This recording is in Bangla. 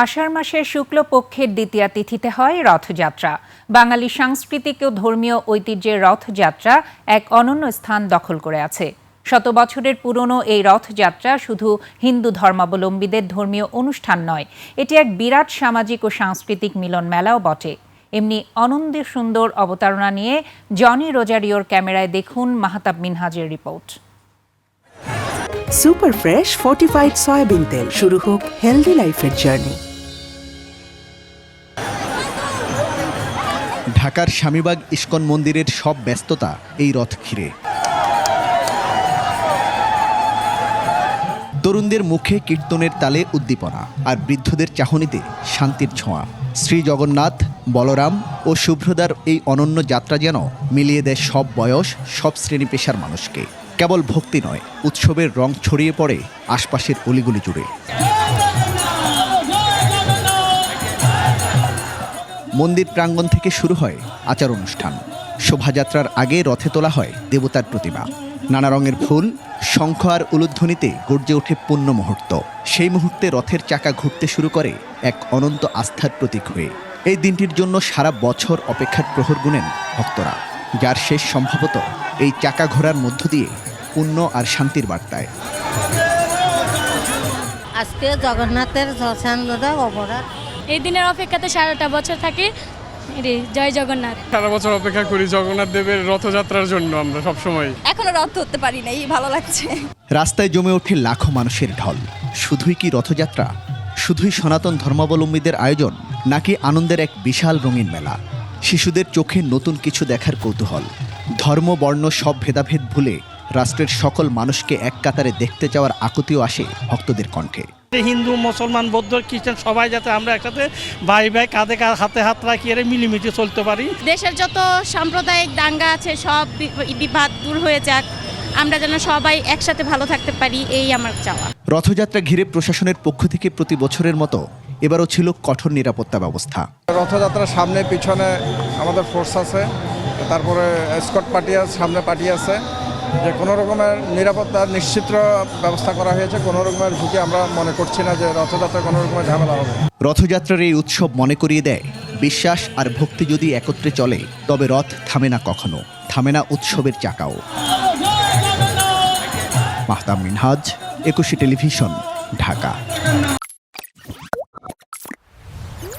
আষাঢ় মাসের শুক্লপক্ষের দ্বিতীয়া তিথিতে হয় রথযাত্রা। বাঙালি সাংস্কৃতিক ও ধর্মীয় ঐতিহ্যের রথযাত্রা এক অনন্য স্থান দখল করে আছে। শত বছরের পুরনো এই রথযাত্রা শুধু হিন্দু ধর্মাবলম্বীদের ধর্মীয় অনুষ্ঠান নয়, এটি এক বিরাট সামাজিক ও সাংস্কৃতিক মিলন মেলাও বটে। এমনি আনন্দে সুন্দর অবতারণা নিয়ে জনি রোজারিওর ক্যামেরায় দেখুন মাহতাব মিনহাজের report. Super fresh fortified soybean তেল, শুরু হোক হেলদি লাইফের জার্নি। ঢাকার স্বামীবাগ ইস্কন মন্দিরের সব ব্যস্ততা এই রথ ঘিরে। তরুণদের মুখে কীর্তনের তালে উদ্দীপনা, আর বৃদ্ধদের চাহনিতে শান্তির ছোঁয়া। শ্রী জগন্নাথ, বলরাম ও শুভ্রদার এই অনন্য যাত্রা যেন মিলিয়ে দেয় সব বয়স, সব শ্রেণী পেশার মানুষকে। কেবল ভক্তি নয়, উৎসবের রং ছড়িয়ে পড়ে আশপাশের অলিগলি জুড়ে। মন্দির প্রাঙ্গণ থেকে শুরু হয় আচার অনুষ্ঠান। শোভাযাত্রার আগে রথে তোলা হয় দেবতার প্রতিমা। নানা রঙের ফুল, শঙ্খ আর উলুধ্বনিতে গর্জে ওঠে পুণ্য মুহূর্ত। সেই মুহূর্তে রথের চাকা ঘুরতে শুরু করে এক অনন্ত আস্থার প্রতীক হয়ে। এই দিনটির জন্য সারা বছর অপেক্ষার প্রহর গুনেন ভক্তরা, যার শেষ সম্ভবত এই চাকা ঘোরার মধ্য দিয়ে পুণ্য আর শান্তির বার্তায়। আজকে জগন্নাথের অপরাধ। এই দিনের অপেক্ষাতে সারাটা বছর থাকি। জয় জগন্নাথ। সারা বছর অপেক্ষা করি জগন্নাথ দেবের রথযাত্রার জন্য। আমরা সবসময় এখনো রথ ধরতে পারি নাই, ভালো লাগছে। রাস্তায় জমে ওঠে লাখো মানুষের ঢল। শুধুই কি রথযাত্রা? শুধুই সনাতন ধর্মাবলম্বীদের আয়োজন, নাকি আনন্দের এক বিশাল রঙিন মেলা? শিশুদের চোখে নতুন কিছু দেখার কৌতূহল। ধর্ম বর্ণ সব ভেদাভেদ ভুলে রাষ্ট্রের সকল মানুষকে এক কাতারে দেখতে যাওয়ার আকুতিও আসে ভক্তদের কণ্ঠে। হিন্দু, মুসলমান, বৌদ্ধ, খ্রিস্টান সবাই যাতে আমরা একসাথে ভাই ভাই কাঁধে হাতে হাত রাখিয়ে মিলেমিশে চলতে পারি। দেশের যত সাম্প্রদায়িক দাঙ্গা আছে সব বিবাদ দূর হয়ে যাক, আমরা যেন সবাই একসাথে ভালো থাকতে পারি, এই আমার চাওয়া। রথযাত্রা ঘিরে প্রশাসনের পক্ষ থেকে প্রতি বছরের মতো এবারও ছিল কঠোর নিরাপত্তা ব্যবস্থা। রথযাত্রার সামনে পিছনে আমাদের ফোর্স আছে, তারপরে স্কট পার্টি আছে, সামনে পার্টি আছে, যে কোনো রকমের নিরাপত্তার নিশ্চিত ব্যবস্থা করা হয়েছে। কোনো রকমের ঝুঁকি আমরা মনে করছি না যে রথযাত্রা কোনো রকমের ঝামেলা হবে। রথযাত্রার এই উৎসব মনে করিয়ে দেয়, বিশ্বাস আর ভক্তি যদি একত্রে চলে তবে রথ থামে না কখনো, থামে না উৎসবের চাকাও। মাহতাব মিনহাজ, 21 টেলিভিশন, ঢাকা।